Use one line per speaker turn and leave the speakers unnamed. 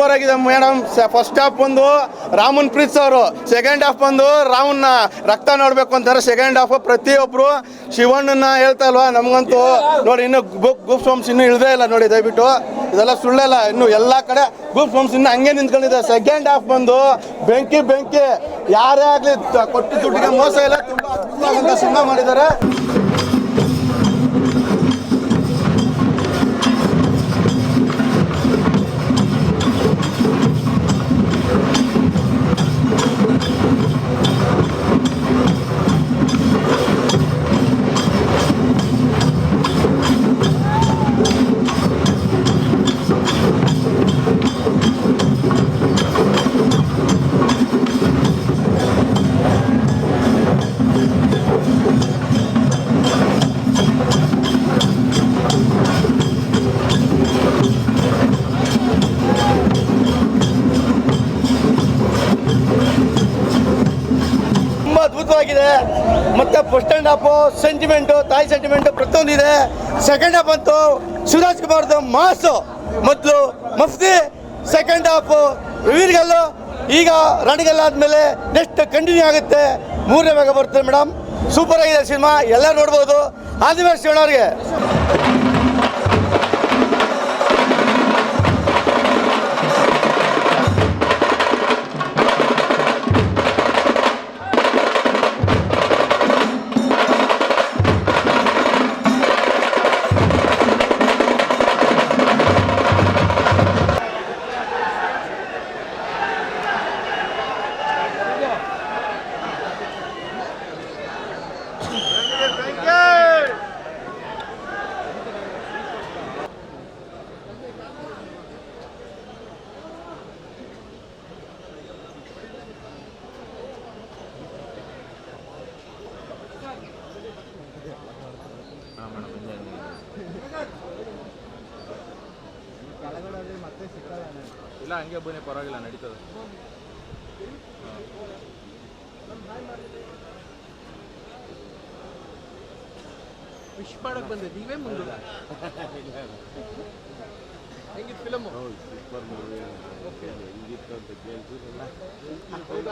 Super ಆಗಿದೆ madam. First half ಬಂದು ರಾಮನ್ ಪ್ರೀತ್ ಅವರು, ಸೆಕೆಂಡ್ ಹಾಫ್ ಬಂದು ರಾಮನ್ನ ರಕ್ತ ನೋಡ್ಬೇಕು ಅಂತಾರೆ. ಸೆಕೆಂಡ್ ಹಾಫ್ ಪ್ರತಿಯೊಬ್ರು ಶಿವಣ್ಣನ ಹೇಳ್ತಾ ಇಲ್ವಾ, ನಮ್ಗಂತೂ ನೋಡಿ ಇನ್ನು ಗೂಪ್ ಫಾರ್ಮ್ಸ್ ಇನ್ನೂ ಇಳದೇ ಇಲ್ಲ ನೋಡಿ. ದಯವಿಟ್ಟು ಇದೆಲ್ಲ ಸುಳ್ಳೆಲ್ಲ, ಇನ್ನು ಎಲ್ಲ ಕಡೆ ಗೂಪ್ ಫಾರ್ಮ್ಸ್ ಇನ್ನು ಹಂಗೆ ನಿಂತ್ಕೊಂಡಿದೆ. ಸೆಕೆಂಡ್ ಹಾಫ್ ಬಂದು ಬೆಂಕಿ ಬೆಂಕಿ, ಯಾರೇ ಆಗ್ಲಿ ಕೊಟ್ಟು ದುಡ್ಡಿಗೆ ಮೋಸ ಇಲ್ಲ. ತುಂಬಾ ಅದ್ಭುತವಾದಂತ ಸಿನಿಮಾ ಮಾಡಿದ್ದಾರೆ. ಅದ್ಭುತವಾಗಿದೆ. ಮತ್ತೆ ಫಸ್ಟ್ ಅಂಡ್ ಹಾಫ್ ಸೆಂಟಿಮೆಂಟು, ತಾಯಿ ಸೆಂಟಿಮೆಂಟು ಪ್ರತಿಯೊಂದಿದೆ. ಸೆಕೆಂಡ್ ಹಾಫ್ ಅಂತೂ ಶಿವರಾಜ್ ಕುಮಾರ್ದು ಮಾಸು, ಮೊದಲು ಮಫ್ತಿ, ಸೆಕೆಂಡ್ ಹಾಫ್ ವೀರ್ಗಲ್ಲು, ಈಗ ರಣಗಲ್ ಆದಮೇಲೆ ನೆಕ್ಸ್ಟ್ ಕಂಟಿನ್ಯೂ ಆಗುತ್ತೆ. ಮೂರನೇ ಭಾಗ ಬರುತ್ತೆ ಮೇಡಮ್. ಸೂಪರ್ ಆಗಿದೆ ಸಿನಿಮಾ, ಎಲ್ಲ ನೋಡ್ಬೋದು. ಆದಿವಾಸಿ ಶಿವಣ್ಣವ್ರಿಗೆ
ಮತ್ತೆ ಸಿಕ್ಕಲ್ಲ ಇಲ್ಲ, ಹಂಗೆ ಬನ್ನಿ, ಪರವಾಗಿಲ್ಲ, ನಡೀತದೆ. ವಿಶ್ ಮಾಡಕ್ ಬಂದೆ, ನೀವೇ ಮುಂದೆ ಹೆಂಗಿತ್ತು ಫಿಲಮ್? Super movie.